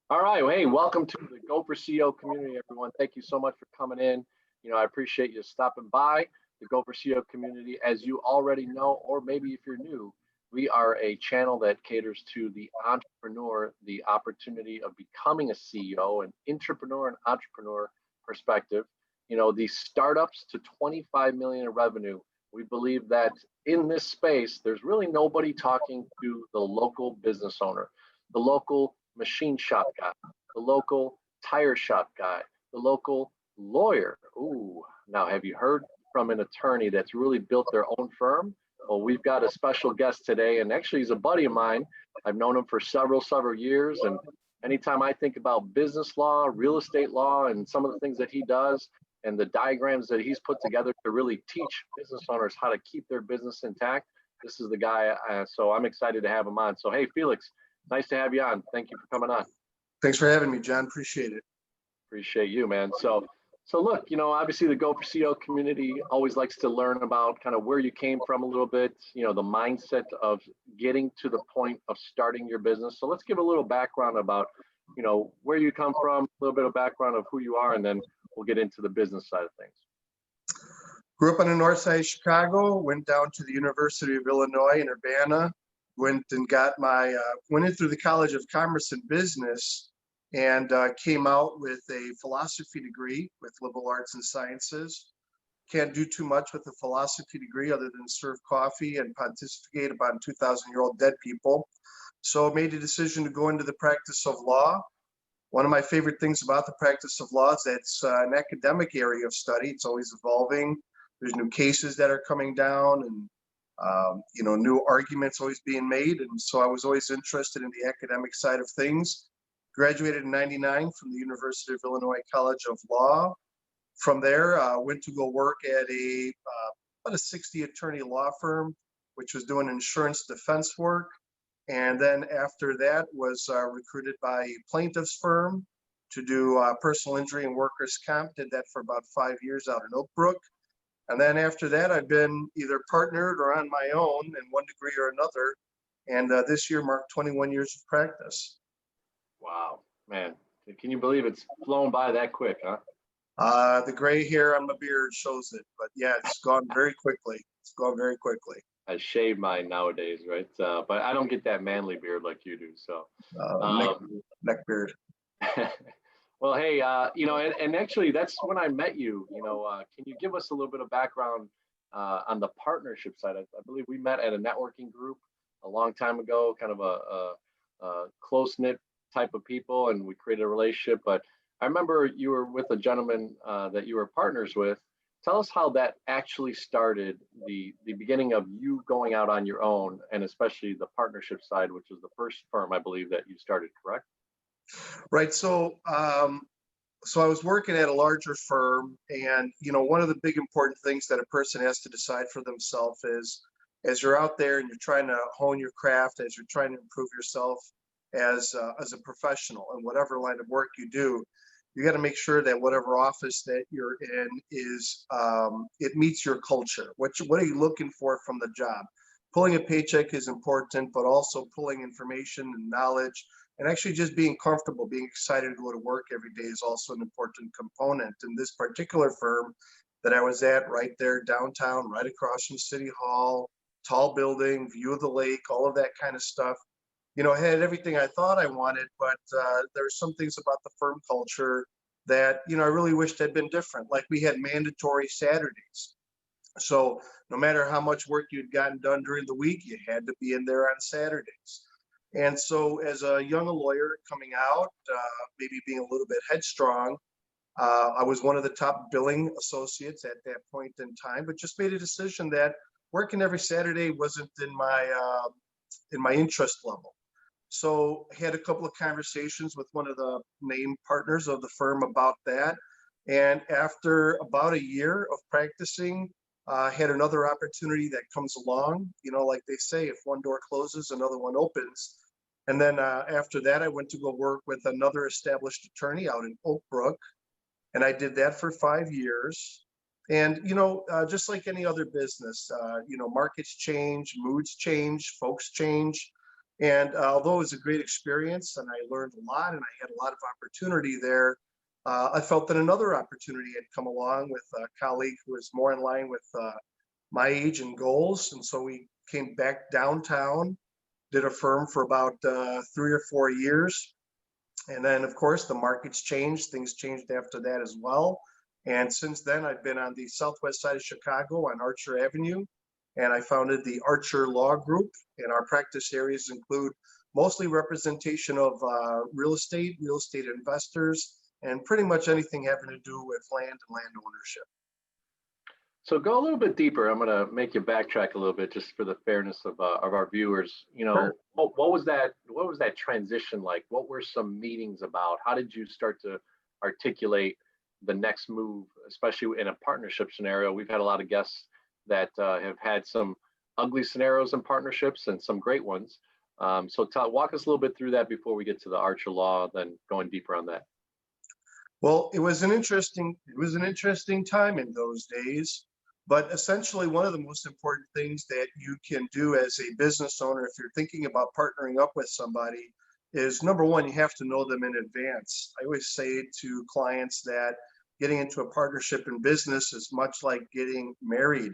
All right. Well, hey, welcome to the Go for CEO community, everyone. Thank you so much for coming in. I appreciate you stopping by the Go for CEO community. As you already know, or maybe if you're new, we are a channel that caters to the entrepreneur, the opportunity of becoming a CEO, an entrepreneur and entrepreneur perspective. The startups to 25 million in revenue. We believe that in this space, there's really nobody talking to the local business owner, the local machine shop guy, the local tire shop guy, the local lawyer. Ooh, now have you heard from an attorney that's really built their own firm? Well, we've got a special guest today, and actually he's a buddy of mine. I've known him for several years, and anytime I think about business law, real estate law, and some of the things that he does, and the diagrams that he's put together to really teach business owners how to keep their business intact, this is the guy. So I'm excited to have him on. So, hey, Felix, nice to have you on. Thank you for coming on. Thanks for having me, John. Appreciate it. Appreciate you, man. So look, obviously the Go for CEO community always likes to learn about kind of where you came from a little bit, the mindset of getting to the point of starting your business. So let's give a little background about, where you come from, a little bit of background of who you are, and then we'll get into the business side of things. Grew up on the north side of Chicago, went down to the University of Illinois in Urbana, went and got my, went in through the College of Commerce and Business, and came out with a philosophy degree with liberal arts and sciences. Can't do too much with a philosophy degree other than serve coffee and pontificate about 2,000-year-old dead people. So I made the decision to go into the practice of law. One of my favorite things about the practice of law is that it's an academic area of study. It's always evolving. There's new cases that are coming down, and new arguments always being made. And so I was always interested in the academic side of things. Graduated in '99 from the University of Illinois College of Law. From there, went to go work at about a 60 attorney law firm, which was doing insurance defense work. And then after that was recruited by a plaintiff's firm to do personal injury and workers' comp. Did that for about 5 years out in Oak Brook. And then after that, I've been either partnered or on my own in one degree or another. And this year marked 21 years of practice. Wow, man. Can you believe it's flown by that quick, huh? The gray hair on my beard shows it, but yeah, it's gone very quickly. It's gone very quickly. I shave mine nowadays, right? But I don't get that manly beard like you do. So neck beard. Well, hey, and actually that's when I met you. Can you give us a little bit of background on the partnership side? I believe we met at a networking group a long time ago, kind of a close-knit type of people, and we created a relationship. But I remember you were with a gentleman that you were partners with. Tell us how that actually started, the beginning of you going out on your own, and especially the partnership side, which was the first firm I believe that you started, correct? Right. So I was working at a larger firm, and one of the big important things that a person has to decide for themselves is, as you're out there and you're trying to hone your craft, as you're trying to improve yourself as a professional in whatever line of work you do, you got to make sure that whatever office that you're in is it meets your culture. What are you looking for from the job? Pulling a paycheck is important, but also pulling information and knowledge, and actually just being comfortable, being excited to go to work every day is also an important component. In this particular firm that I was at, right there downtown, right across from City Hall, tall building, view of the lake, all of that kind of stuff. Had everything I thought I wanted, but there were some things about the firm culture that, I really wished had been different. Like we had mandatory Saturdays. So no matter how much work you'd gotten done during the week, you had to be in there on Saturdays. And so as a young lawyer coming out, maybe being a little bit headstrong, I was one of the top billing associates at that point in time, but just made a decision that working every Saturday wasn't in my interest level. So I had a couple of conversations with one of the main partners of the firm about that. And after about a year of practicing, I had another opportunity that comes along. Like they say, if one door closes, another one opens. And then after that, I went to go work with another established attorney out in Oak Brook. And I did that for 5 years. And, just like any other business, markets change, moods change, folks change. And although it was a great experience and I learned a lot and I had a lot of opportunity there, I felt that another opportunity had come along with a colleague who was more in line with my age and goals. And so we came back downtown, did a firm for about 3 or 4 years. And then, of course, the markets changed. Things changed after that as well. And since then, I've been on the southwest side of Chicago on Archer Avenue. And I founded the Archer Law Group. And our practice areas include mostly representation of real estate investors, and pretty much anything having to do with land and land ownership. So go a little bit deeper. I'm going to make you backtrack a little bit just for the fairness of our viewers. You know, Sure. what was that transition like? What were some meetings about? How did you start to articulate the next move, especially in a partnership scenario? We've had a lot of guests that have had some ugly scenarios in partnerships and some great ones. So walk us a little bit through that before we get to the Archer Law, then going deeper on that. Well, it was an interesting time in those days. But essentially, one of the most important things that you can do as a business owner, if you're thinking about partnering up with somebody, is number one, you have to know them in advance. I always say to clients that getting into a partnership in business is much like getting married.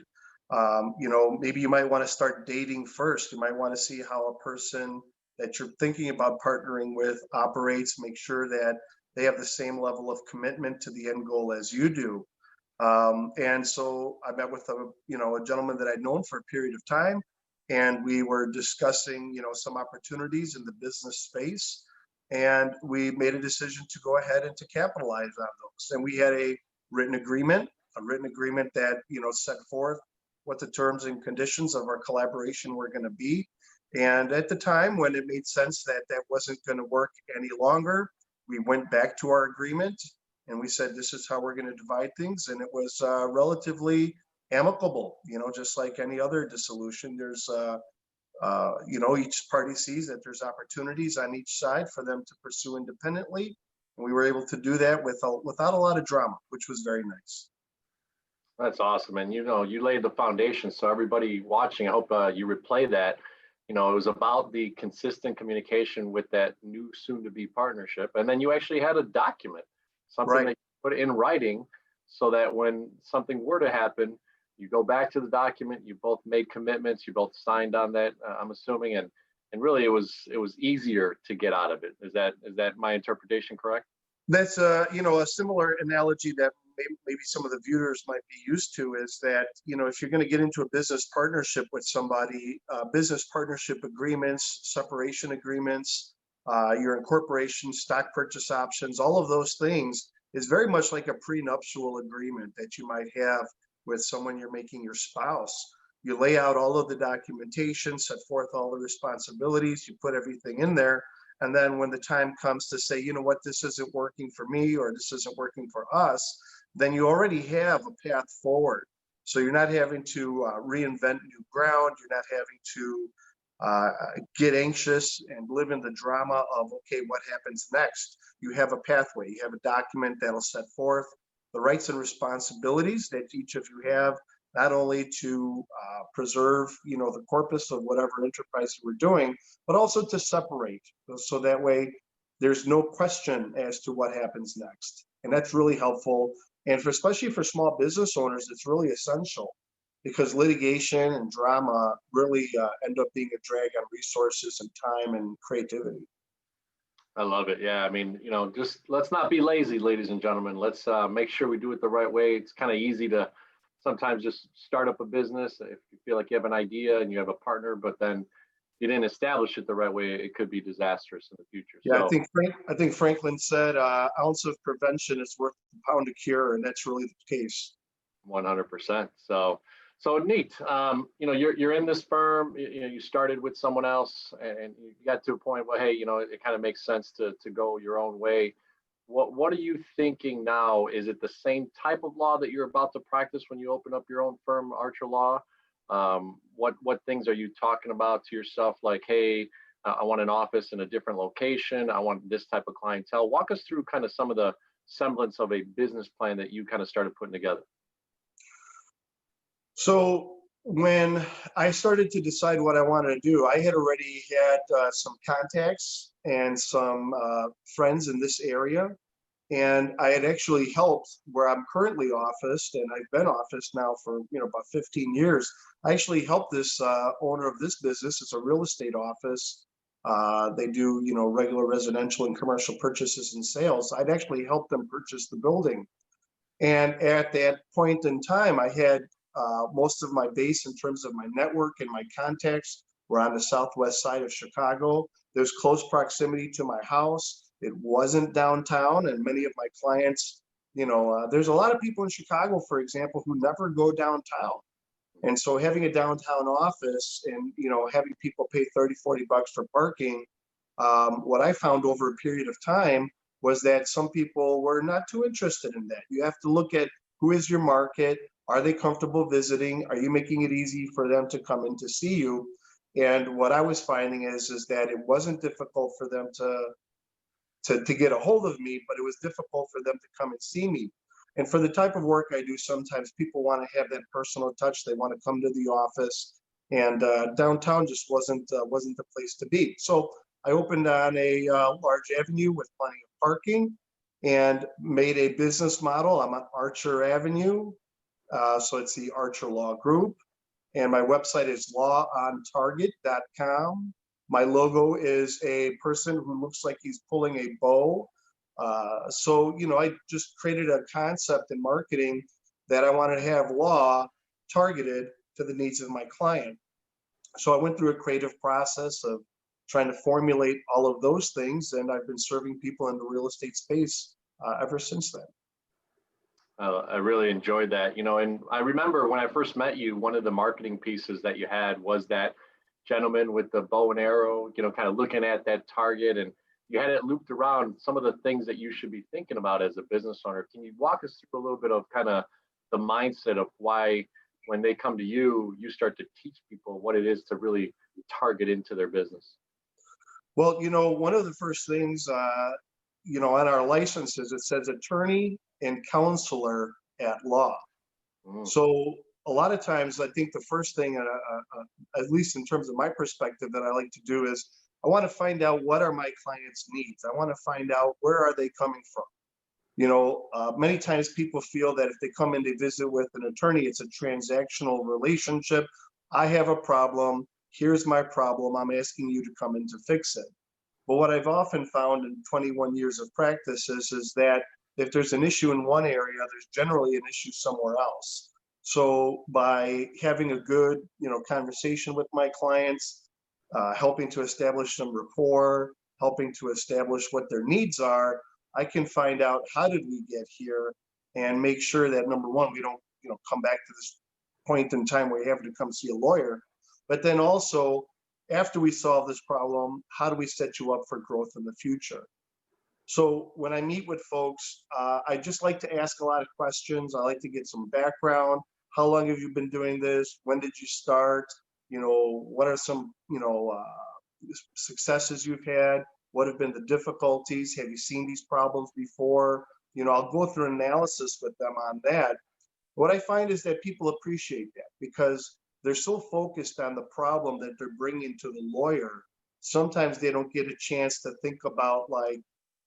Maybe you might want to start dating first. You might want to see how a person that you're thinking about partnering with operates, make sure that they have the same level of commitment to the end goal as you do. And so I met with a gentleman that I'd known for a period of time, and we were discussing, some opportunities in the business space, and we made a decision to go ahead and to capitalize on those. And we had a written agreement that, set forth what the terms and conditions of our collaboration were going to be. And at the time when it made sense that that wasn't going to work any longer, we went back to our agreement. And we said, this is how we're going to divide things. And it was relatively amicable, just like any other dissolution. There's, each party sees that there's opportunities on each side for them to pursue independently. And we were able to do that without a lot of drama, which was very nice. That's awesome. And, you laid the foundation. So everybody watching, I hope you replay that. It was about the consistent communication with that new soon to be partnership. And then you actually had a document, something Right. that you put in writing so that when something were to happen, you go back to the document, you both made commitments, you both signed on that, I'm assuming, and really it was easier to get out of it. Is that my interpretation correct? That's a similar analogy that maybe some of the viewers might be used to, is that, if you're going to get into a business partnership with somebody, business partnership agreements, separation agreements, your incorporation, stock purchase options, all of those things is very much like a prenuptial agreement that you might have with someone you're making your spouse. You lay out all of the documentation, set forth all the responsibilities, you put everything in there. And then when the time comes to say, this isn't working for me, or this isn't working for us, then you already have a path forward. So you're not having to reinvent new ground. You're not having to get anxious and live in the drama of, okay, what happens next? You have a pathway. You have a document that'll set forth the rights and responsibilities that each of you have, not only to preserve, the corpus of whatever enterprise we're doing, but also to separate. So that way there's no question as to what happens next. And that's really helpful. And especially for small business owners, it's really essential, because litigation and drama really end up being a drag on resources and time and creativity. I love it. Yeah. I mean, just let's not be lazy, ladies and gentlemen. Let's make sure we do it the right way. It's kind of easy to sometimes just start up a business if you feel like you have an idea and you have a partner, but then you didn't establish it the right way. It could be disastrous in the future. Yeah, So, I think Franklin said, ounce of prevention is worth a pound of cure, and that's really the case. 100%. So neat. You're in this firm. You started with someone else, and you got to a point where, hey, it kind of makes sense to go your own way. What are you thinking now? Is it the same type of law that you're about to practice when you open up your own firm, Archer Law? What things are you talking about to yourself? Like, hey, I want an office in a different location. I want this type of clientele. Walk us through kind of some of the semblance of a business plan that you kind of started putting together. So when I started to decide what I wanted to do, I had already had some contacts and some friends in this area. And I had actually helped where I'm currently officed, and I've been officed now for, about 15 years. I actually helped this owner of this business. It's a real estate office. They do, regular residential and commercial purchases and sales. I'd actually helped them purchase the building. And at that point in time, I had most of my base in terms of my network and my contacts were on the southwest side of Chicago. There's close proximity to my house. It wasn't downtown, and many of my clients, there's a lot of people in Chicago, for example, who never go downtown. And so having a downtown office and, having people pay 30, 40 bucks for parking, what I found over a period of time was that some people were not too interested in that. You have to look at who is your market. Are they comfortable visiting? Are you making it easy for them to come in to see you? And what I was finding is that it wasn't difficult for them to get a hold of me, but it was difficult for them to come and see me. And for the type of work I do, sometimes people want to have that personal touch. They want to come to the office, and downtown just wasn't the place to be. So I opened on a large avenue with plenty of parking, and made a business model. I'm on Archer Avenue, so it's the Archer Law Group, and my website is lawontarget.com. My logo is a person who looks like he's pulling a bow. So, I just created a concept in marketing that I wanted to have law targeted to the needs of my client. So I went through a creative process of trying to formulate all of those things, and I've been serving people in the real estate space ever since then. I really enjoyed that, and I remember when I first met you, one of the marketing pieces that you had was that gentleman with the bow and arrow, kind of looking at that target, and you had it looped around some of the things that you should be thinking about as a business owner. Can you walk us through a little bit of kind of the mindset of why, when they come to you, you start to teach people what it is to really target into their business? Well, one of the first things, on our licenses, it says attorney and counselor at law. Mm. So a lot of times, I think the first thing, at least in terms of my perspective, that I like to do is I want to find out what are my clients' needs. I want to find out where are they coming from. Many times people feel that if they come in to visit with an attorney, it's a transactional relationship. I have a problem. Here's my problem. I'm asking you to come in to fix it. But what I've often found in 21 years of practice is that if there's an issue in one area, there's generally an issue somewhere else. So by having a good, conversation with my clients, helping to establish some rapport, helping to establish what their needs are, I can find out how did we get here and make sure that, number one, we don't, come back to this point in time where you have to come see a lawyer. But then also, after we solve this problem, how do we set you up for growth in the future? So when I meet with folks, I just like to ask a lot of questions. I like to get some background. How long have you been doing this? When did you start? What are some, successes you've had? What have been the difficulties? Have you seen these problems before? I'll go through an analysis with them on that. What I find is that people appreciate that because they're so focused on the problem that they're bringing to the lawyer. Sometimes they don't get a chance to think about like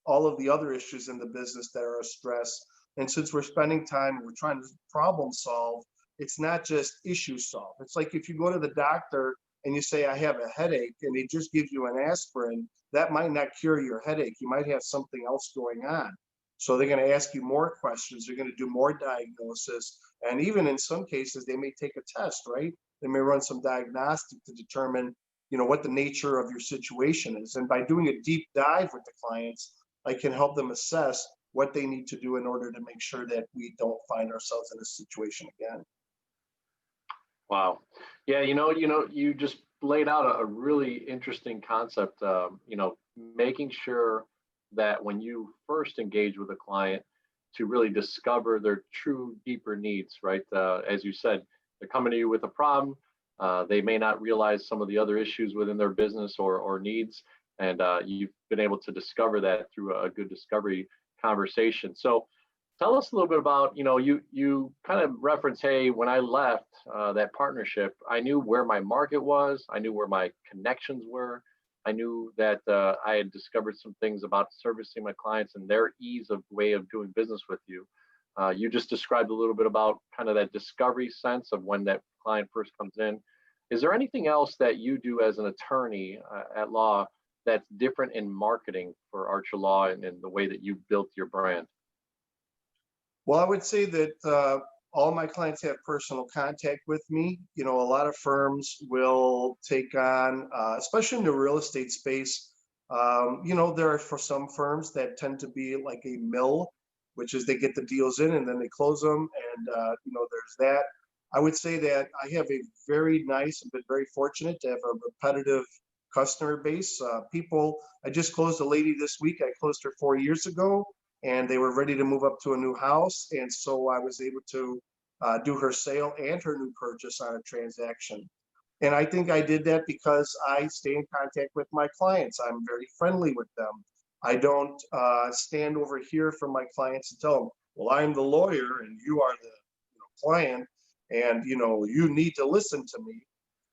all of the other issues in the business that are a stress. And since we're spending time and we're trying to problem solve, it's not just issue solve. It's like if you go to the doctor and you say, I have a headache, and they just give you an aspirin, that might not cure your headache. You might have something else going on. So they're going to ask you more questions. They're going to do more diagnosis. And even in some cases, they may take a test, right? They may run some diagnostic to determine, what the nature of your situation is. And by doing a deep dive with the clients, I can help them assess what they need to do in order to make sure that we don't find ourselves in this situation again. Wow. Yeah, you just laid out a really interesting concept. Making sure that when you first engage with a client to really discover their true deeper needs, right? As you said, they're coming to you with a problem. They may not realize some of the other issues within their business or needs. And you've been able to discover that through a good discovery conversation. So Tell us a little bit about, you kind of reference, hey, when I left that partnership, I knew where my market was, I knew where my connections were, I knew that I had discovered some things about servicing my clients and their ease of way of doing business with you. You just described a little bit about kind of that discovery sense of when that client first comes in. Is there anything else that you do as an attorney at law that's different in marketing for Archer Law and the way that you built your brand? Well, I would say that all my clients have personal contact with me. A lot of firms will take on, especially in the real estate space. There are for some firms that tend to be like a mill, which is they get the deals in and then they close them. And, there's that. I would say that I have a very nice and been very fortunate to have a repetitive customer base. I just closed a lady this week. I closed her 4 years ago, and they were ready to move up to a new house. And so I was able to do her sale and her new purchase on a transaction. And I think I did that because I stay in contact with my clients. I'm very friendly with them. I don't stand over here from my clients and tell them, well, I'm the lawyer and you are the client, and you need to listen to me.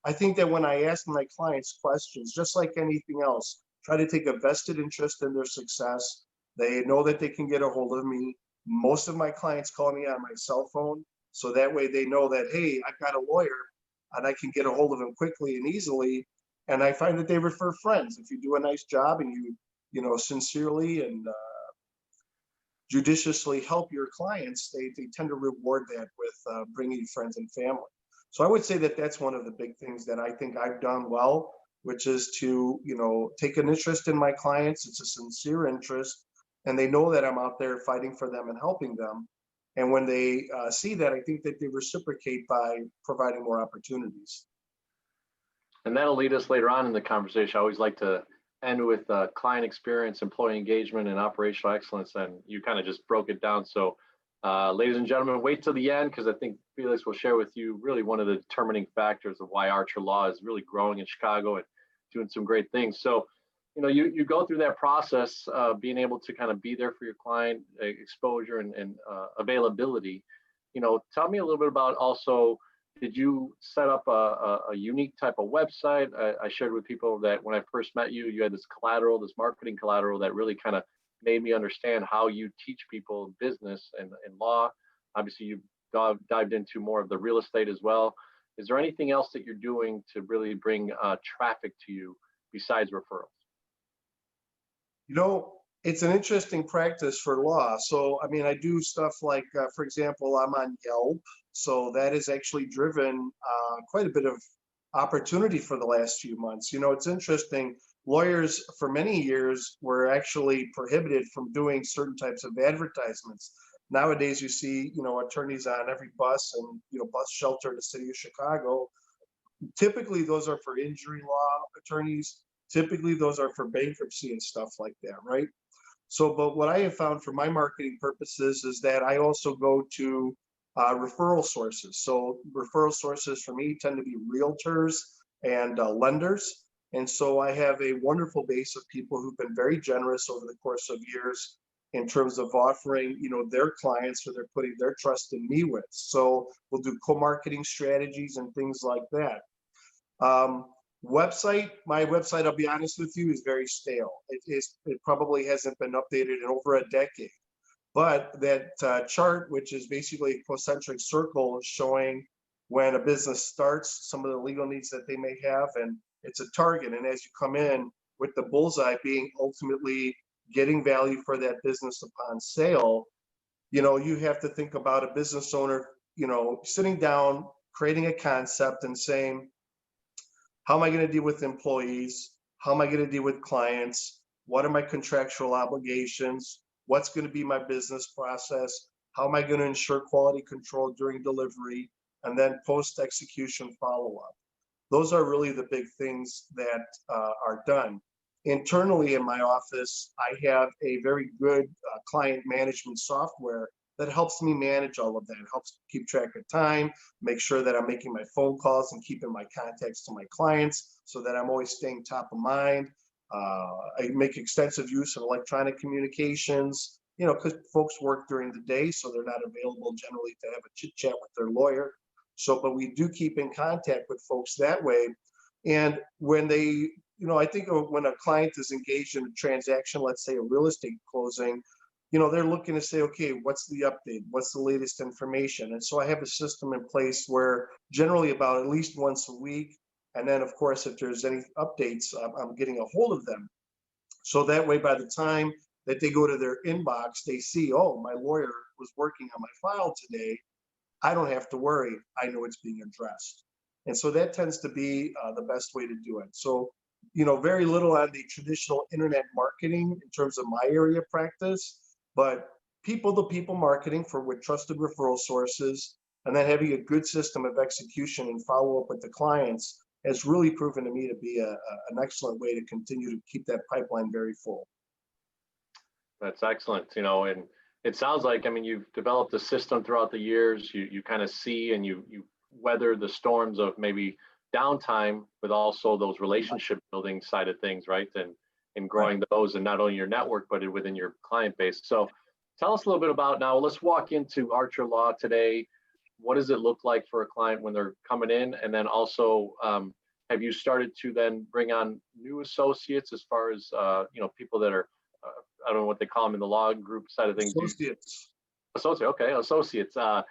I think that when I ask my clients questions, just like anything else, try to take a vested interest in their success. They know that they can get a hold of me. Most of my clients call me on my cell phone. So that way they know that, hey, I've got a lawyer and I can get a hold of him quickly and easily. And I find that they refer friends. If you do a nice job and you sincerely and judiciously help your clients, they tend to reward that with bringing friends and family. So I would say that that's one of the big things that I think I've done well, which is to, take an interest in my clients. It's a sincere interest, and they know that I'm out there fighting for them and helping them. And when they see that, I think that they reciprocate by providing more opportunities. And that'll lead us later on in the conversation. I always like to end with client experience, employee engagement, and operational excellence. And you kind of just broke it down. So, ladies and gentlemen, wait till the end, because I think Felix will share with you really one of the determining factors of why Archer Law is really growing in Chicago and doing some great things. So, you go through that process, being able to kind of be there for your client, exposure and availability. Tell me a little bit about also, did you set up a unique type of website? I shared with people that when I first met you, you had this collateral, this marketing collateral that really kind of made me understand how you teach people business and law. Obviously, you dived into more of the real estate as well. Is there anything else that you're doing to really bring traffic to you besides referrals? It's an interesting practice for law. So, I do stuff like, for example, I'm on Yelp. So that has actually driven quite a bit of opportunity for the last few months. It's interesting. Lawyers for many years were actually prohibited from doing certain types of advertisements. Nowadays, you see, attorneys on every bus and, bus shelter in the city of Chicago. Typically, those are for injury law attorneys. Typically, those are for bankruptcy and stuff like that, right? So, but what I have found for my marketing purposes is that I also go to referral sources. So referral sources for me tend to be realtors and lenders. And so I have a wonderful base of people who've been very generous over the course of years in terms of offering, their clients, or they're putting their trust in me with. So we'll do co-marketing strategies and things like that. My website, I'll be honest with you, is very stale. It probably hasn't been updated in over a decade. But that chart, which is basically a concentric circle showing when a business starts, some of the legal needs that they may have, and it's a target. And as you come in with the bullseye being ultimately getting value for that business upon sale, you have to think about a business owner, sitting down, creating a concept and saying, how am I going to deal with employees? How am I going to deal with clients? What are my contractual obligations? What's going to be my business process? How am I going to ensure quality control during delivery? And then post-execution follow-up. Those are really the big things that are done. Internally in my office, I have a very good client management software that helps me manage all of that. It helps keep track of time, make sure that I'm making my phone calls and keeping my contacts to my clients so that I'm always staying top of mind. I make extensive use of electronic communications, because folks work during the day, so they're not available generally to have a chit chat with their lawyer. So, but we do keep in contact with folks that way. And when they, I think when a client is engaged in a transaction, let's say a real estate closing, they're looking to say, okay, what's the update? What's the latest information? And so I have a system in place where generally about at least once a week. And then of course, if there's any updates, I'm getting a hold of them. So that way, by the time that they go to their inbox, they see, oh, my lawyer was working on my file today. I don't have to worry. I know it's being addressed. And so that tends to be the best way to do it. So, very little on the traditional internet marketing in terms of my area of practice, but people to people marketing with trusted referral sources, and then having a good system of execution and follow up with the clients has really proven to me to be an excellent way to continue to keep that pipeline very full. That's excellent. And it sounds like, I mean, you've developed a system throughout the years. You kind of see and you weather the storms of maybe downtime, but also those relationship building side of things, right? And growing those, and not only your network, but within your client base. So tell us a little bit about, now let's walk into Archer Law today. What does it look like for a client when they're coming in? And then also, have you started to then bring on new associates as far as, people that are, I don't know what they call them in the law group side of things. Associates. Okay, associates. Do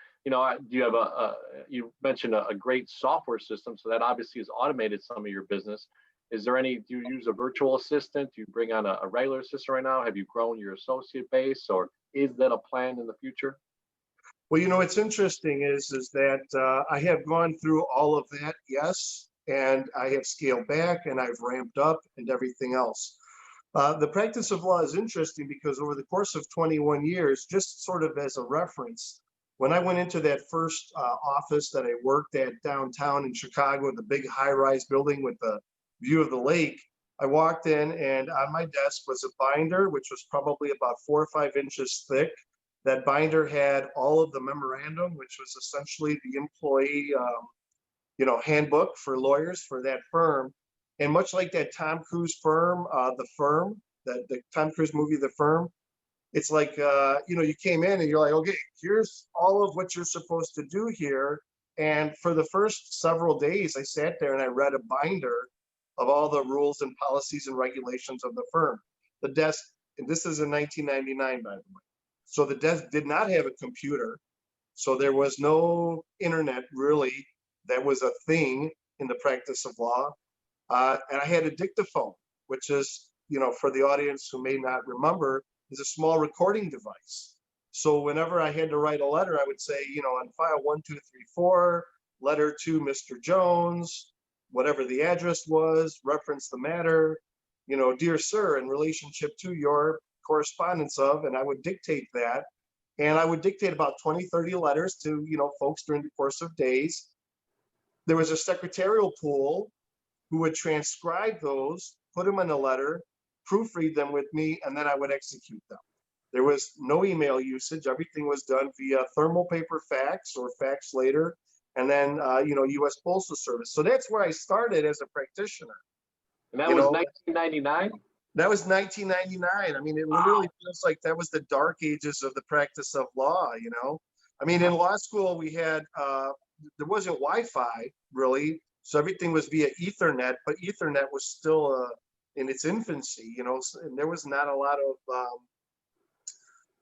you have you mentioned a great software system, so that obviously has automated some of your business. Is there do you use a virtual assistant? Do you bring on a regular assistant right now? Have you grown your associate base, or is that a plan in the future? Well, what's interesting is that I have gone through all of that, yes, and I have scaled back and I've ramped up and everything else. The practice of law is interesting because over the course of 21 years, just sort of as a reference, when I went into that first office that I worked at downtown in Chicago, the big high-rise building with the view of the lake, I walked in and on my desk was a binder, which was probably about 4 or 5 inches thick. That binder had all of the memorandum, which was essentially the employee, handbook for lawyers for that firm. And much like that Tom Cruise firm, The Firm, the Tom Cruise movie, The Firm, it's like, you came in and you're like, okay, here's all of what you're supposed to do here. And for the first several days, I sat there and I read a binder of all the rules and policies and regulations of the firm. The desk, and this is in 1999, by the way. So the desk did not have a computer. So there was no internet really that was a thing in the practice of law. And I had a dictaphone, which is, for the audience who may not remember, is a small recording device. So whenever I had to write a letter, I would say, on file 1234, letter to Mr. Jones, whatever the address was, reference the matter, dear sir, in relationship to your correspondence of, and I would dictate that. And I would dictate about 20, 30 letters to, folks during the course of days. There was a secretarial pool who would transcribe those, put them in a letter, proofread them with me, and then I would execute them. There was no email usage. Everything was done via thermal paper fax or fax later, and then, U.S. Postal Service. So that's where I started as a practitioner. And that was 1999? That was 1999. I mean, it literally feels like that was the dark ages of the practice of law, I mean, in law school, we had, there wasn't Wi-Fi really. So everything was via Ethernet, but Ethernet was still in its infancy, and there was not a lot of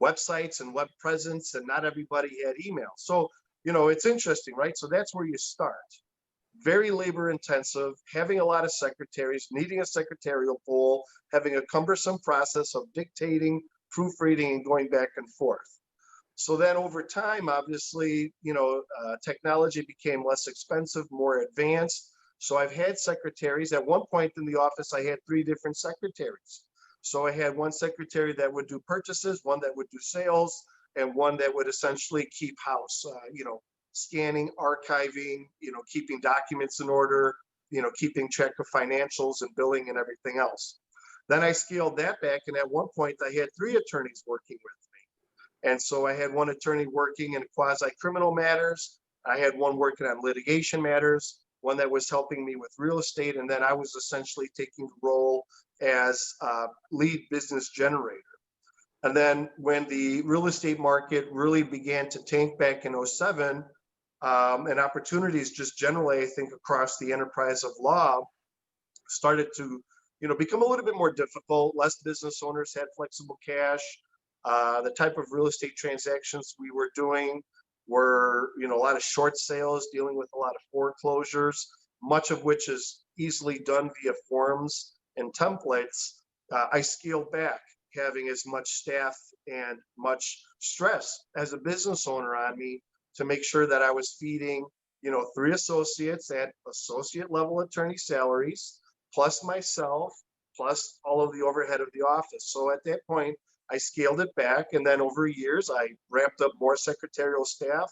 websites and web presence, and not everybody had email. So, it's interesting, right? So that's where you start. Very labor intensive, having a lot of secretaries, needing a secretarial pool, having a cumbersome process of dictating, proofreading, and going back and forth. So then over time, obviously, technology became less expensive, more advanced. So I've had secretaries. At one point in the office, I had 3 different secretaries. So I had one secretary that would do purchases, one that would do sales, and one that would essentially keep house, scanning, archiving, keeping documents in order, keeping track of financials and billing and everything else. Then I scaled that back. And at one point, I had 3 attorneys working with me. And so I had one attorney working in quasi-criminal matters. I had one working on litigation matters, one that was helping me with real estate. And then I was essentially taking the role as lead business generator. And then when the real estate market really began to tank back in '07, and opportunities just generally, I think, across the enterprise of law started to, become a little bit more difficult. Less business owners had flexible cash. The type of real estate transactions we were doing were, a lot of short sales, dealing with a lot of foreclosures, much of which is easily done via forms and templates. I scaled back having as much staff and much stress as a business owner on me to make sure that I was feeding, 3 associates at associate level attorney salaries, plus myself, plus all of the overhead of the office. So at that point, I scaled it back. And then over years, I ramped up more secretarial staff.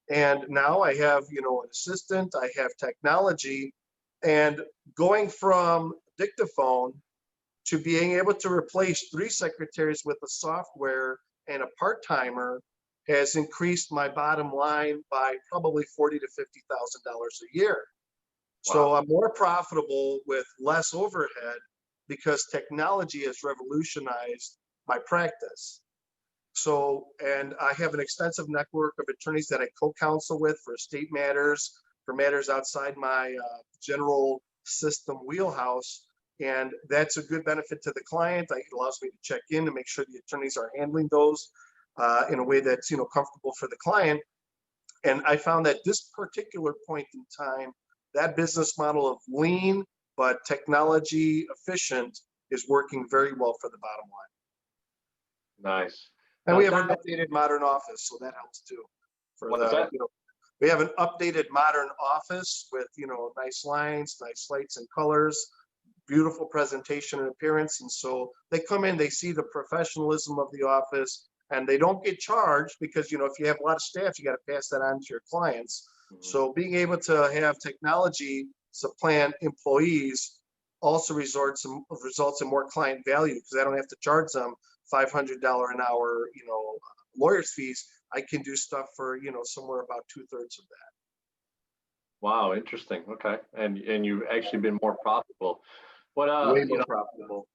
And now I have, an assistant, I have technology, and going from dictaphone to being able to replace 3 secretaries with a software and a part-timer has increased my bottom line by probably $40,000 to $50,000 a year. So Wow. I'm more profitable with less overhead because technology has revolutionized my practice. So, and I have an extensive network of attorneys that I co-counsel with for estate matters, for matters outside my general system wheelhouse. And that's a good benefit to the client. It allows me to check in to make sure the attorneys are handling those in a way that's, comfortable for the client. And I found that this particular point in time, that business model of lean but technology efficient is working very well for the bottom line. Nice. And Now, we have an Don, updated modern office, so that helps too. For what is the, that? we have an updated modern office with, nice lines, nice lights and colors, beautiful presentation and appearance. And so they come in, they see the professionalism of the office, and they don't get charged because, if you have a lot of staff, you got to pass that on to your clients. Mhm. So being able to have technology supplant employees also results in more client value because I don't have to charge them $500 an hour, lawyer's fees. I can do stuff for, somewhere about 2/3 of that. Wow, interesting. Okay. And you've actually been more profitable. But Way more profitable.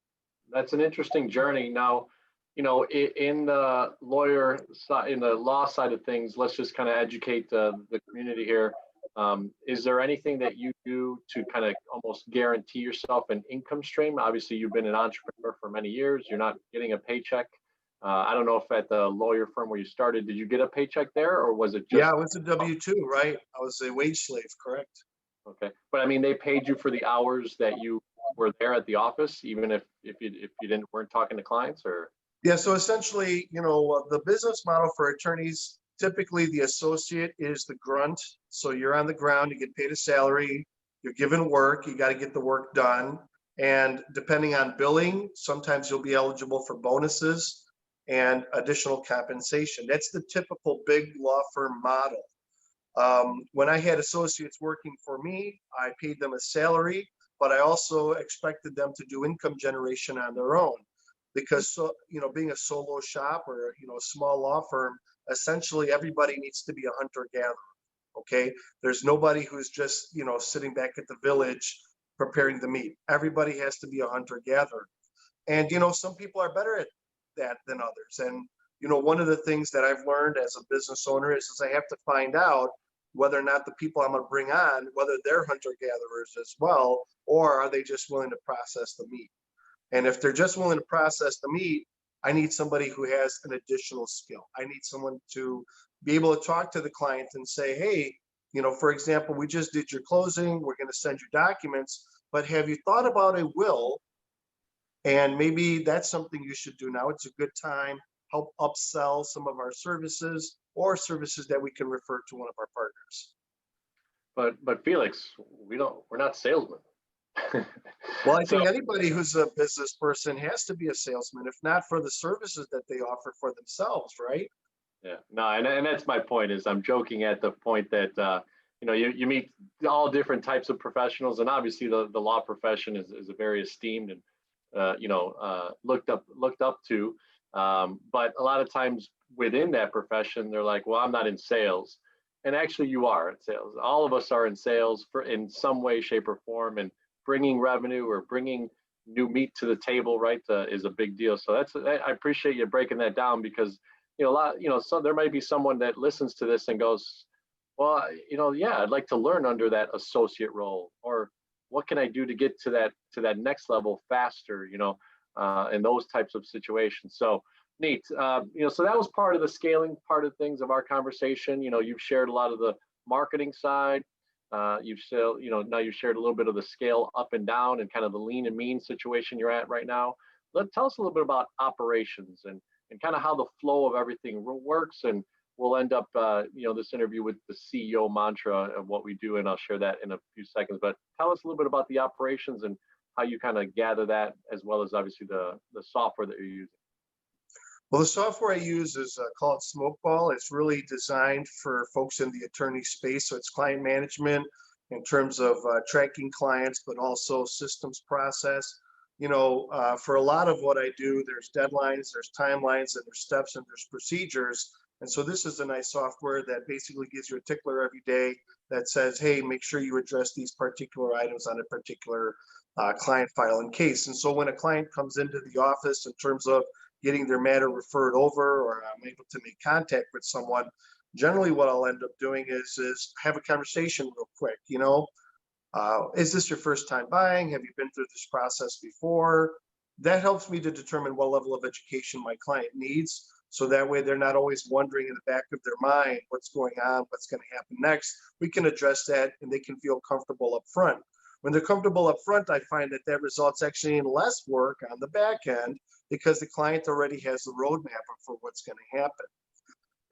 that's an interesting journey. Now, in the lawyer side, in the law side of things, let's just kind of educate the community here. Is there anything that you do to kind of almost guarantee yourself an income stream? Obviously, you've been an entrepreneur for many years. You're not getting a paycheck. I don't know if at the lawyer firm where you started, did you get a paycheck there, or was it Yeah, just I was a W-2, right? I was a wage slave, correct? okay? But I mean, they paid you for the hours that you were there at the office, even if you didn't weren't talking to clients, or Yeah, so essentially, the business model for attorneys, typically the associate is the grunt. So you're on the ground, you get paid a salary, you're given work, you got to get the work done. And depending on billing, sometimes you'll be eligible for bonuses and additional compensation. That's the typical big law firm model. When I had associates working for me, I paid them a salary, but I also expected them to do income generation on their own. Because being a solo shop or a small law firm, essentially everybody needs to be a hunter gatherer. Okay, there's nobody who's just sitting back at the village preparing the meat. Everybody has to be a hunter gatherer, and some people are better at that than others. And one of the things that I've learned as a business owner is I have to find out whether or not the people I'm going to bring on, whether they're hunter gatherers as well, or are they just willing to process the meat. And if they're just willing to process the meat, I need somebody who has an additional skill. I need someone to be able to talk to the client and say, hey, for example, we just did your closing. We're going to send you documents, but have you thought about a will? And maybe that's something you should do now. It's a good time. Help upsell some of our services or services that we can refer to one of our partners. but Felix, we're not salesmen. Well, I So think anybody who's a business person has to be a salesman, if not for the services that they offer for themselves, right? yeah, no, and that's my point. Is I'm joking at the point that you meet all different types of professionals, and obviously the law profession is a very esteemed and looked up to. But a lot of times within that profession, they're like, well, I'm not in sales, and actually you are in sales. All of us are in sales in some way, shape, or form, and bringing revenue or bringing new meat to the table, right, is a big deal. So I appreciate you breaking that down, because so there might be someone that listens to this and goes, well, yeah, I'd like to learn under that associate role, or what can I do to get to that next level faster, in those types of situations. So neat. So that was part of the scaling part of things of our conversation. You've shared a lot of the marketing side. You've still, now you've shared a little bit of the scale up and down and kind of the lean and mean situation you're at right now. Tell us a little bit about operations and kind of how the flow of everything works. And we'll end up, this interview with the CEO mantra of what we do, and I'll share that in a few seconds. But tell us a little bit about the operations and how you kind of gather that, as well as obviously the software that you're using. Well, the software I use is called Smokeball. It's really designed for folks in the attorney space. So it's client management in terms of tracking clients, but also systems process. For a lot of what I do, there's deadlines, there's timelines, and there's steps, and there's procedures. And so this is a nice software that basically gives you a tickler every day that says, hey, make sure you address these particular items on a particular client file and case. And so when a client comes into the office in terms of getting their matter referred over, or I'm able to make contact with someone, generally what I'll end up doing is have a conversation real quick. Is this your first time buying? Have you been through this process before? That helps me to determine what level of education my client needs. So that way they're not always wondering in the back of their mind what's going on, what's going to happen next. We can address that and they can feel comfortable up front. When they're comfortable up front, I find that results actually in less work on the back end, because the client already has the roadmap for what's going to happen.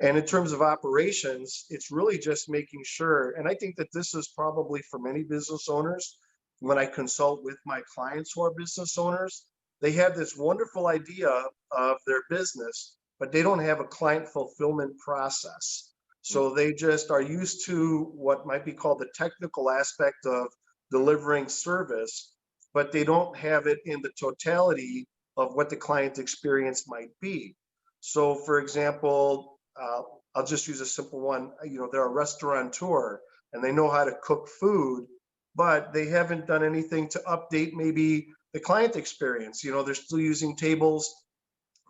And in terms of operations, it's really just making sure, and I think that this is probably for many business owners, when I consult with my clients who are business owners, they have this wonderful idea of their business, but they don't have a client fulfillment process. So they just are used to what might be called the technical aspect of delivering service, but they don't have it in the totality of what the client experience might be. So for example, I'll just use a simple one. They're a restaurateur and they know how to cook food, but they haven't done anything to update maybe the client experience. They're still using tables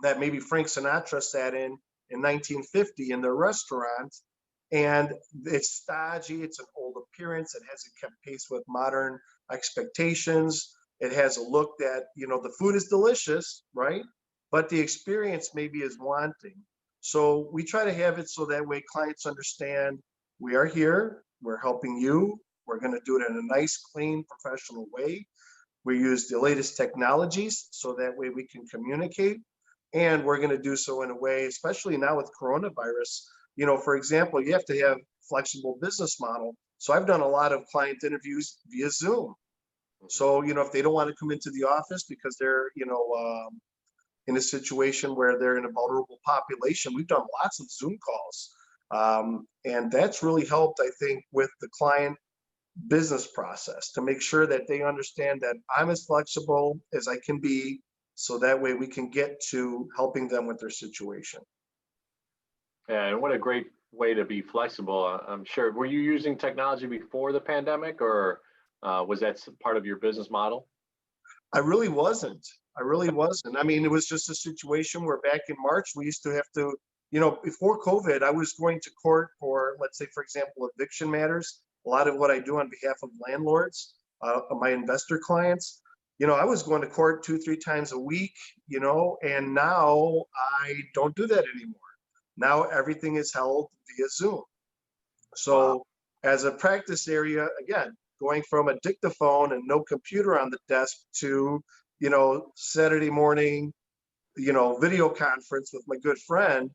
that maybe Frank Sinatra sat in 1950 in their restaurant, and it's stodgy, it's an old appearance, it hasn't kept pace with modern expectations. It has a look that, the food is delicious, right? But the experience maybe is wanting. So we try to have it so that way clients understand we are here, we're helping you, we're going to do it in a nice, clean, professional way. We use the latest technologies so that way we can communicate. And we're going to do so in a way, especially now with coronavirus, for example, you have to have flexible business model. So I've done a lot of client interviews via Zoom. So, if they don't want to come into the office because they're, in a situation where they're in a vulnerable population, we've done lots of Zoom calls. And that's really helped, I think, with the client business process to make sure that they understand that I'm as flexible as I can be. So that way we can get to helping them with their situation. Yeah, and what a great way to be flexible. I'm sure. Were you using technology before the pandemic, or was that part of your business model? I really wasn't. I mean, it was just a situation where back in March, we used to have to, before COVID, I was going to court for, let's say, for example, eviction matters. A lot of what I do on behalf of landlords, my investor clients, I was going to court 2-3 times a week, and now I don't do that anymore. Now everything is held via Zoom. So as a practice area, again, going from a dictaphone and no computer on the desk to, Saturday morning, video conference with my good friend,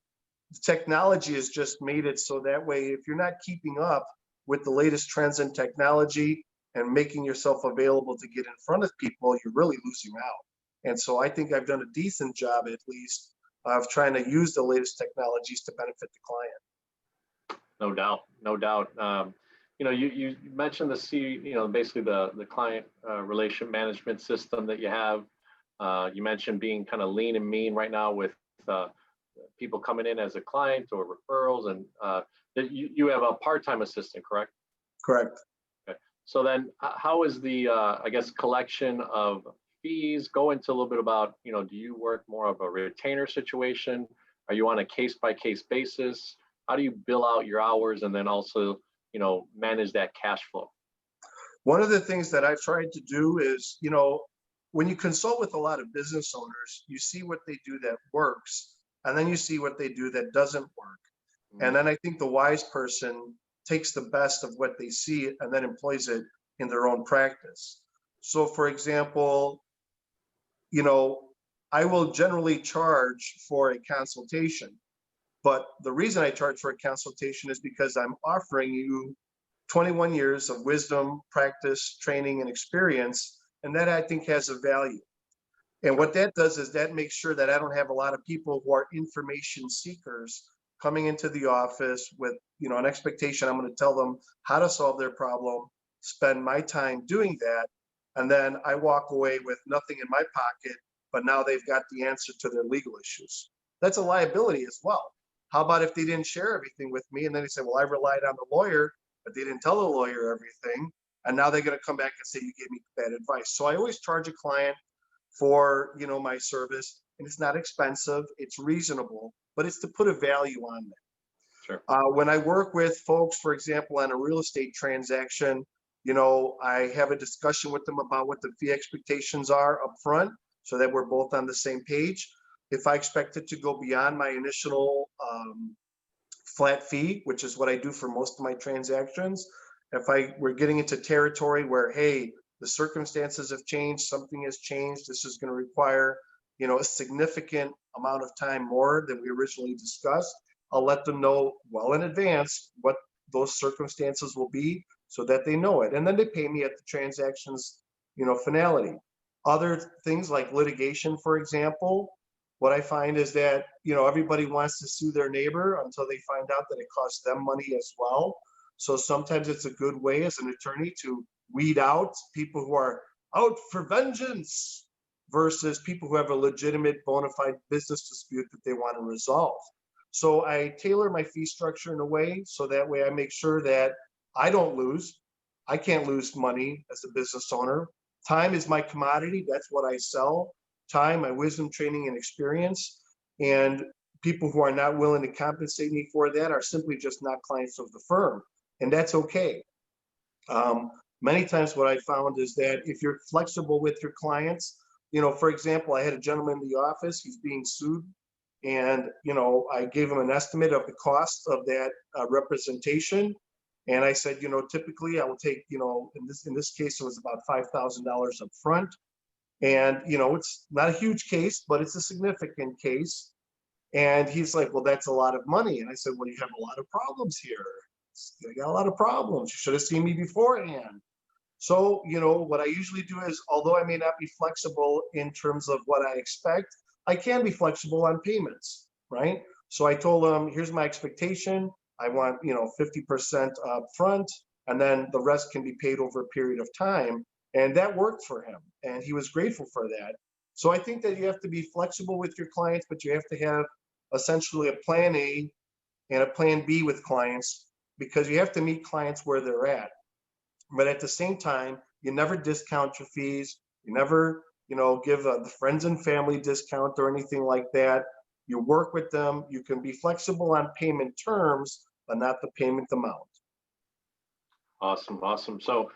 technology has just made it so that way, if you're not keeping up with the latest trends in technology and making yourself available to get in front of people, you're really losing out. And so I think I've done a decent job, at least, of trying to use the latest technologies to benefit the client. No doubt, no doubt. You mentioned basically the client relation management system that you have. You mentioned being kind of lean and mean right now with people coming in as a client or referrals, and you have a part-time assistant, correct? Correct. Okay. So then how is the, I guess, collection of fees? Go into a little bit about, do you work more of a retainer situation? Are you on a case-by-case basis? How do you bill out your hours and then also, manage that cash flow? One of the things that I've tried to do is, when you consult with a lot of business owners, you see what they do that works, and then you see what they do that doesn't work. And then I think the wise person takes the best of what they see and then employs it in their own practice. So for example, I will generally charge for a consultation, but the reason I charge for a consultation is because I'm offering you 21 years of wisdom, practice, training, and experience, and that I think has a value. And what that does is that makes sure that I don't have a lot of people who are information seekers coming into the office with, an expectation I'm going to tell them how to solve their problem, spend my time doing that, and then I walk away with nothing in my pocket, but now they've got the answer to their legal issues. That's a liability as well. How about if they didn't share everything with me and then they say, well, I relied on the lawyer, but they didn't tell the lawyer everything, and now they're going to come back and say you gave me bad advice. So I always charge a client for my service, and it's not expensive, it's reasonable, but it's to put a value on that. Sure. When I work with folks, for example, on a real estate transaction, I have a discussion with them about what the fee expectations are up front so that we're both on the same page. If I expect it to go beyond my initial flat fee, which is what I do for most of my transactions, if we're getting into territory where, hey, the circumstances have changed, something has changed, this is going to require, a significant amount of time more than we originally discussed, I'll let them know well in advance what those circumstances will be so that they know it. And then they pay me at the transaction's, finality. Other things like litigation, for example, what I find is that, everybody wants to sue their neighbor until they find out that it costs them money as well. So sometimes it's a good way as an attorney to weed out people who are out for vengeance versus people who have a legitimate bona fide business dispute that they want to resolve. So I tailor my fee structure in a way so that way I make sure that I don't lose. I can't lose money as a business owner. Time is my commodity. That's what I sell. Time, my wisdom, training, and experience. And people who are not willing to compensate me for that are simply just not clients of the firm. And that's okay. Many times what I found is that if you're flexible with your clients, for example, I had a gentleman in the office, he's being sued. And, I gave him an estimate of the cost of that representation. And I said, typically I will take, in this case, it was about $5,000 up front. And, it's not a huge case, but it's a significant case. And he's like, well, that's a lot of money. And I said, well, you have a lot of problems here. You got a lot of problems. You should have seen me beforehand. So, what I usually do is, although I may not be flexible in terms of what I expect, I can be flexible on payments, right? So I told him, here's my expectation. I want, 50% up front, and then the rest can be paid over a period of time. And that worked for him. And he was grateful for that. So I think that you have to be flexible with your clients, but you have to have essentially a plan A and a plan B with clients, because you have to meet clients where they're at. But at the same time, you never discount your fees. You never, give the friends and family discount or anything like that. You work with them. You can be flexible on payment terms, but not the payment amount. Awesome. Awesome. So,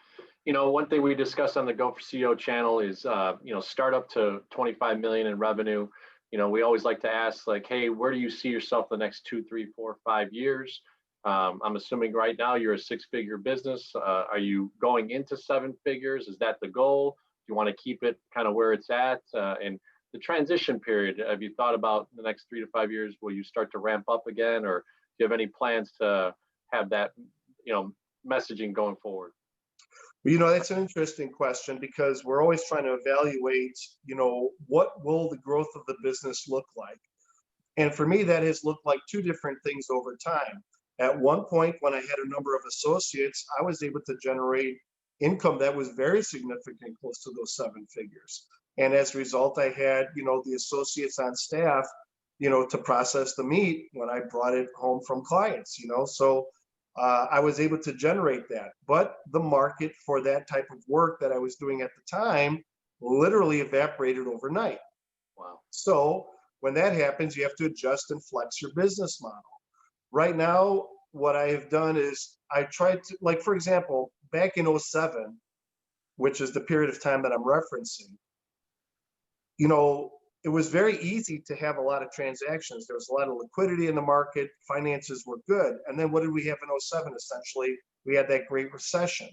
one thing we discussed on the Go for CEO channel is, start up to 25 million in revenue. We always like to ask like, hey, where do you see yourself the next 2, 3, 4, 5 years? I'm assuming right now you're a 6-figure business. Are you going into 7 figures? Is that the goal? Do you want to keep it kind of where it's at? And the transition period, have you thought about the next 3 to 5 years? Will you start to ramp up again, or do you have any plans to have that, messaging going forward? That's an interesting question, because we're always trying to evaluate, what will the growth of the business look like? And for me, that has looked like 2 different things over time. At one point, when I had a number of associates, I was able to generate income that was very significant, close to those 7 figures. And as a result, I had, the associates on staff, to process the meat when I brought it home from clients, so I was able to generate that. But the market for that type of work that I was doing at the time literally evaporated overnight. Wow. So when that happens, you have to adjust and flex your business model. Right now, what I have done is I tried to, like, for example, back in '07, which is the period of time that I'm referencing, you know, it was very easy to have a lot of transactions. There was a lot of liquidity in the market, finances were good. And then what did we have in '07? Essentially, we had that Great Recession.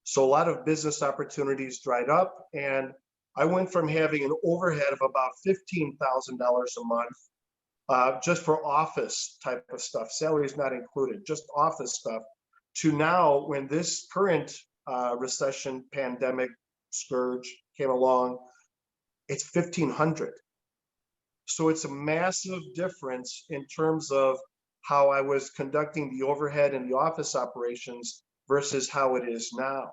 So a lot of business opportunities dried up. And I went from having an overhead of about $15,000 a month just for office type of stuff, salaries not included, just office stuff, to now when this current recession pandemic scourge came along, it's 1,500. So it's a massive difference in terms of how I was conducting the overhead and the office operations versus how it is now.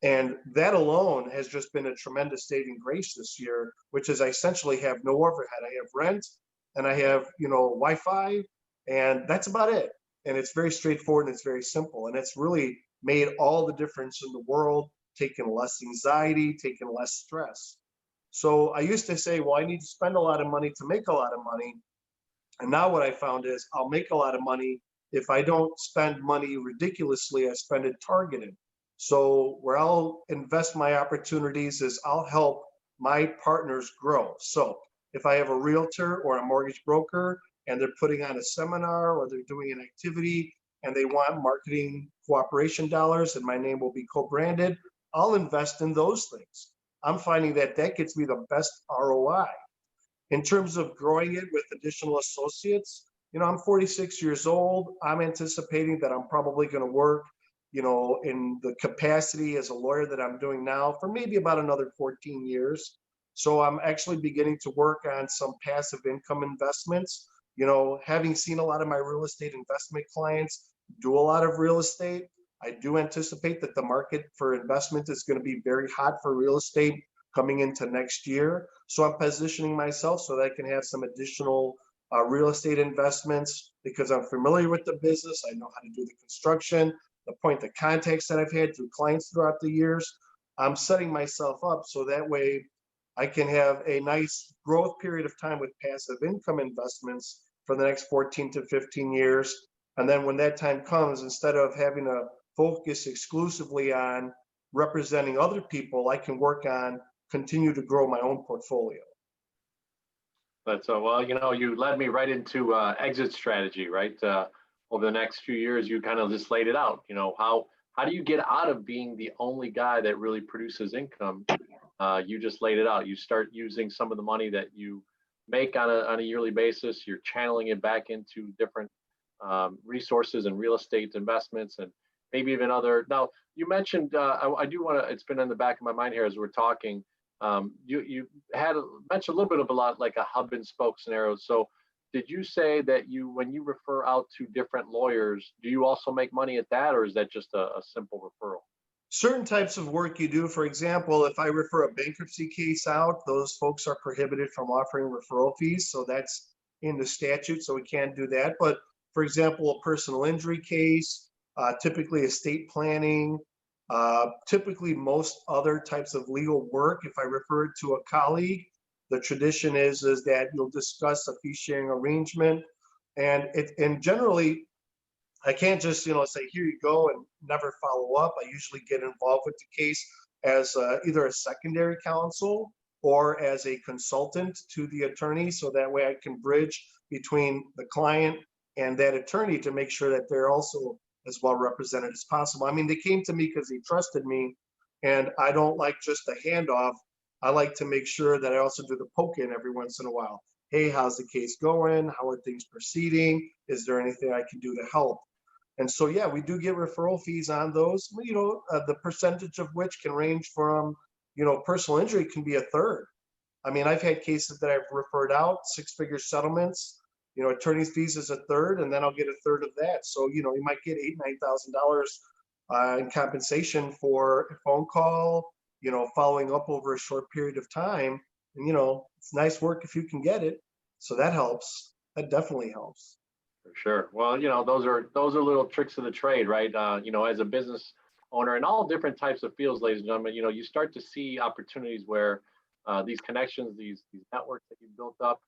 And that alone has just been a tremendous saving grace this year, which is I essentially have no overhead. I have rent and I have, Wi-Fi, and that's about it. And it's very straightforward and it's very simple. And it's really made all the difference in the world, taken less anxiety, taken less stress. So I used to say, well, I need to spend a lot of money to make a lot of money. And now what I found is I'll make a lot of money if I don't spend money ridiculously, I spend it targeted. So where I'll invest my opportunities is I'll help my partners grow. So if I have a realtor or a mortgage broker and they're putting on a seminar or they're doing an activity and they want marketing cooperation dollars and my name will be co-branded, I'll invest in those things. I'm finding that that gets me the best ROI. In terms of growing it with additional associates, I'm 46 years old. I'm anticipating that I'm probably going to work, in the capacity as a lawyer that I'm doing now for maybe about another 14 years. So I'm actually beginning to work on some passive income investments. Having seen a lot of my real estate investment clients do a lot of real estate, I do anticipate that the market for investment is going to be very hot for real estate coming into next year. So I'm positioning myself so that I can have some additional real estate investments because I'm familiar with the business. I know how to do the construction, the point of contacts that I've had through clients throughout the years. I'm setting myself up so that way I can have a nice growth period of time with passive income investments for the next 14 to 15 years. And then when that time comes, instead of having to focus exclusively on representing other people, I can work on continue to grow my own portfolio. But well, you led me right into exit strategy, right? Over the next few years, you kind of just laid it out. How do you get out of being the only guy that really produces income? You just laid it out. You start using some of the money that you make on a yearly basis. You're channeling it back into different resources and real estate investments and maybe even other. Now, you mentioned, I do want to, it's been in the back of my mind here as we're talking. You had mentioned a little bit of a lot like a hub and spoke scenario. So did you say that when you refer out to different lawyers, do you also make money at that, or is that just a simple referral? Certain types of work you do, for example, if I refer a bankruptcy case out, those folks are prohibited from offering referral fees. So that's in the statute, so we can't do that. But for example, a personal injury case, typically estate planning, typically most other types of legal work, if I refer it to a colleague, the tradition is that you'll discuss a fee sharing arrangement. And generally, I can't just, say, here you go and never follow up. I usually get involved with the case as either a secondary counsel or as a consultant to the attorney. So that way I can bridge between the client and that attorney to make sure that they're also as well represented as possible. I mean, they came to me because they trusted me, and I don't like just a handoff. I like to make sure that I also do the poke in every once in a while. Hey, how's the case going? How are things proceeding? Is there anything I can do to help? And so, yeah, we do get referral fees on those, the percentage of which can range from, personal injury can be a third. I mean, I've had cases that I've referred out, six-figure settlements, attorney's fees is a third, and then I'll get a third of that. So, you might get $8,000, $9,000 in compensation for a phone call, following up over a short period of time. And, it's nice work if you can get it. So that helps. That definitely helps. For sure. Well, those are little tricks of the trade, right? As a business owner, and all different types of fields, ladies and gentlemen. You start to see opportunities where these connections, these networks that you built up,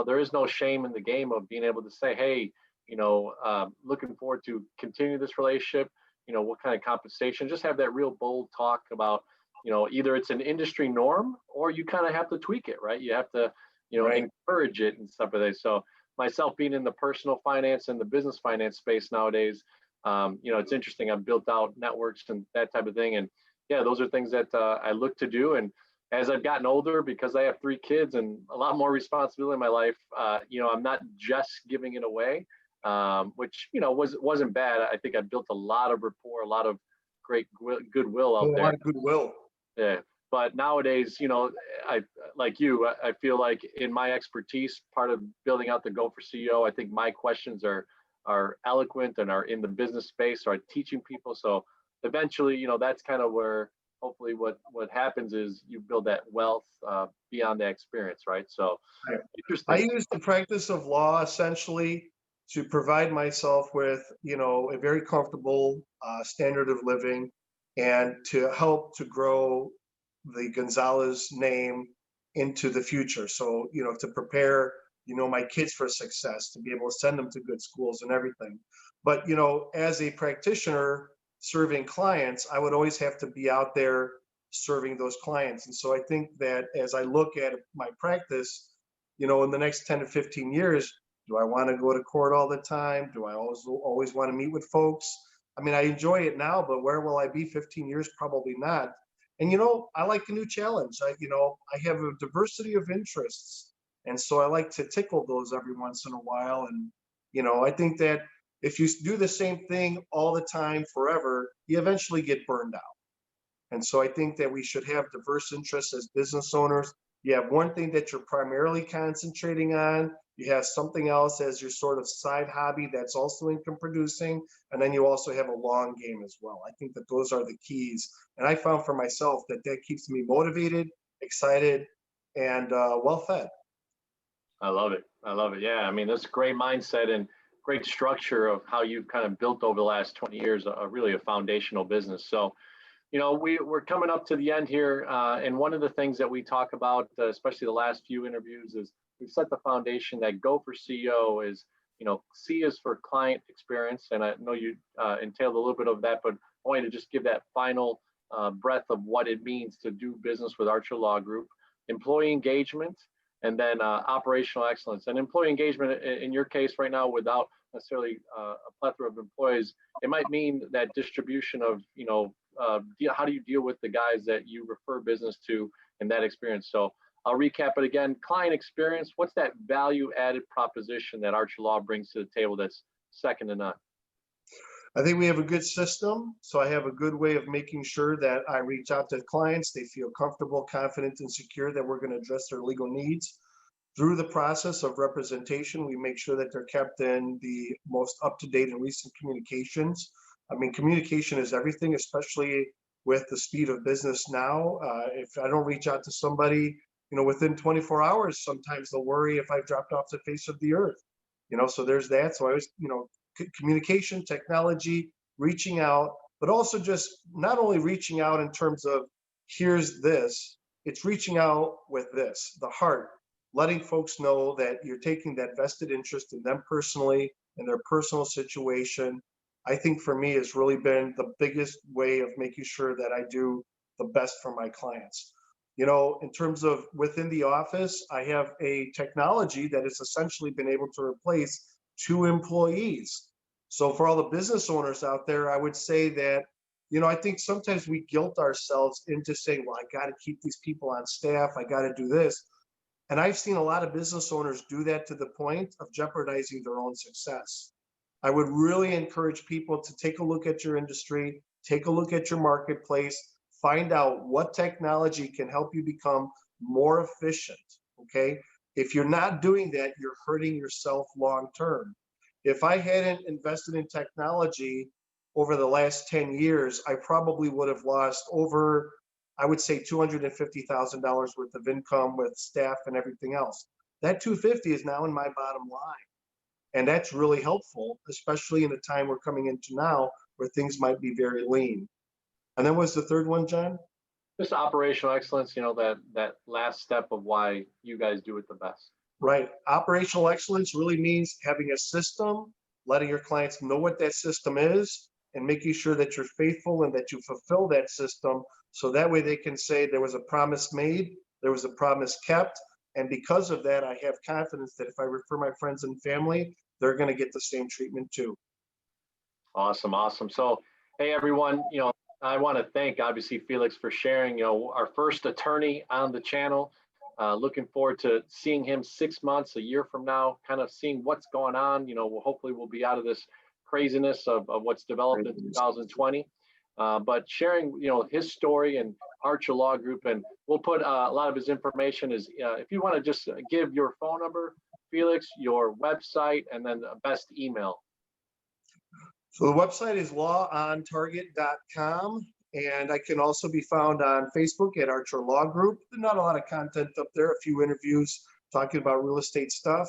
there is no shame in the game of being able to say, hey, looking forward to continue this relationship. What kind of compensation? Just have that real bold talk about, either it's an industry norm or you kind of have to tweak it, right? You have to, Right. encourage it and stuff like that. So myself being in the personal finance and the business finance space nowadays, it's interesting. I've built out networks and that type of thing. And yeah, those are things that I look to do. And as I've gotten older, because I have 3 kids and a lot more responsibility in my life, I'm not just giving it away, which, wasn't bad. I think I built a lot of rapport, a lot of great goodwill A out there. lot of goodwill. Yeah. But nowadays, I like you, I feel like in my expertise, part of building out the Gopher CEO, I think my questions are eloquent and are in the business space, or teaching people. So eventually, that's kind of where hopefully what happens is you build that wealth beyond that experience, right? So I interesting. use the practice of law essentially to provide myself with, a very comfortable standard of living and to help to grow the Gonzalez name into the future. So, to prepare, my kids for success, to be able to send them to good schools and everything. But, as a practitioner serving clients, I would always have to be out there serving those clients. And so I think that as I look at my practice, in the next 10 to 15 years, do I want to go to court all the time? Do I always want to meet with folks? I mean, I enjoy it now, but where will I be 15 years? Probably not. And I like a new challenge. I have a diversity of interests, and so I like to tickle those every once in a while. And I think that if you do the same thing all the time forever, you eventually get burned out. And so I think that we should have diverse interests as business owners. You have one thing that you're primarily concentrating on. You have something else as your sort of side hobby that's also income producing. And then you also have a long game as well. I think that those are the keys. And I found for myself that that keeps me motivated, excited, and well fed. I love it. I love it. Yeah. I mean, that's a great mindset and great structure of how you've kind of built over the last 20 years, really a foundational business. So, we're coming up to the end here. And one of the things that we talk about, especially the last few interviews, is we've set the foundation that Go for CEO is, C is for client experience. And I know you entailed a little bit of that, but I wanted to just give that final breadth of what it means to do business with Archer Law Group, employee engagement, and then operational excellence. And employee engagement, in your case right now, without necessarily a plethora of employees, it might mean that distribution of, how do you deal with the guys that you refer business to in that experience? So I'll recap it again. Client experience, what's that value added proposition that Archer Law brings to the table that's second to none? I think we have a good system. So I have a good way of making sure that I reach out to clients. They feel comfortable, confident, and secure that we're going to address their legal needs. Through the process of representation, we make sure that they're kept in the most up-to-date and recent communications. I mean, communication is everything, especially with the speed of business now. If I don't reach out to somebody, within 24 hours, sometimes they'll worry if I've dropped off the face of the earth. So there's that. So I always, communication, technology, reaching out, but also just not only reaching out in terms of here's this, it's reaching out with this, the heart, letting folks know that you're taking that vested interest in them personally, in their personal situation. I think for me has really been the biggest way of making sure that I do the best for my clients. In terms of within the office, I have a technology that has essentially been able to replace 2 employees. So for all the business owners out there, I would say that, I think sometimes we guilt ourselves into saying, well, I got to keep these people on staff. I got to do this. And I've seen a lot of business owners do that to the point of jeopardizing their own success. I would really encourage people to take a look at your industry, take a look at your marketplace, find out what technology can help you become more efficient, okay? If you're not doing that, you're hurting yourself long term. If I hadn't invested in technology over the last 10 years, I probably would have lost over, I would say, $250,000 worth of income with staff and everything else. That 250 is now in my bottom line. And that's really helpful, especially in a time we're coming into now where things might be very lean. And then what's the third one, John? Just operational excellence, that last step of why you guys do it the best. Right. Operational excellence really means having a system, letting your clients know what that system is, and making sure that you're faithful and that you fulfill that system. So that way they can say there was a promise made, there was a promise kept. And because of that, I have confidence that if I refer my friends and family, they're going to get the same treatment too. Awesome, awesome. So, hey everyone, I want to thank obviously Felix for sharing, our first attorney on the channel. Looking forward to seeing him 6 months, a year from now, kind of seeing what's going on. Hopefully we'll be out of this craziness of what's developed in 2020. But sharing, his story and Archer Law Group, and we'll put a lot of his information is, if you want to just give your phone number, Felix, your website, and then the best email. So the website is lawontarget.com, and I can also be found on Facebook at Archer Law Group. Not a lot of content up there, a few interviews talking about real estate stuff.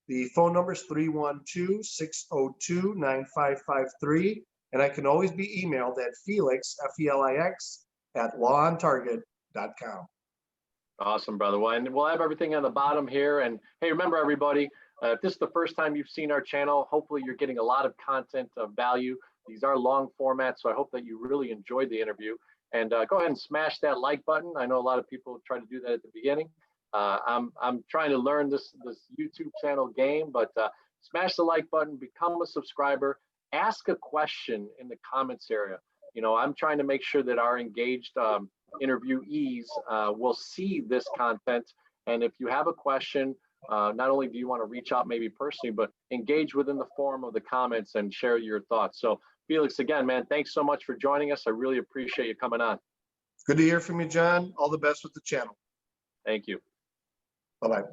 The phone number is 312-602-9553, and I can always be emailed at Felix, F-E-L-I-X, at lawontarget.com. Awesome, brother. Well, and we'll have everything on the bottom here. And hey, remember everybody, if this is the first time you've seen our channel, hopefully you're getting a lot of content of value. These are long formats, so I hope that you really enjoyed the interview. And go ahead and smash that like button. I know a lot of people try to do that at the beginning. I'm trying to learn this YouTube channel game, but smash the like button, become a subscriber, ask a question in the comments area. I'm trying to make sure that our engaged interviewees will see this content. And if you have a question, not only do you want to reach out maybe personally, but engage within the forum of the comments and share your thoughts. So Felix, again, man, thanks so much for joining us. I really appreciate you coming on. Good to hear from you, John. All the best with the channel. Thank you. Bye-bye.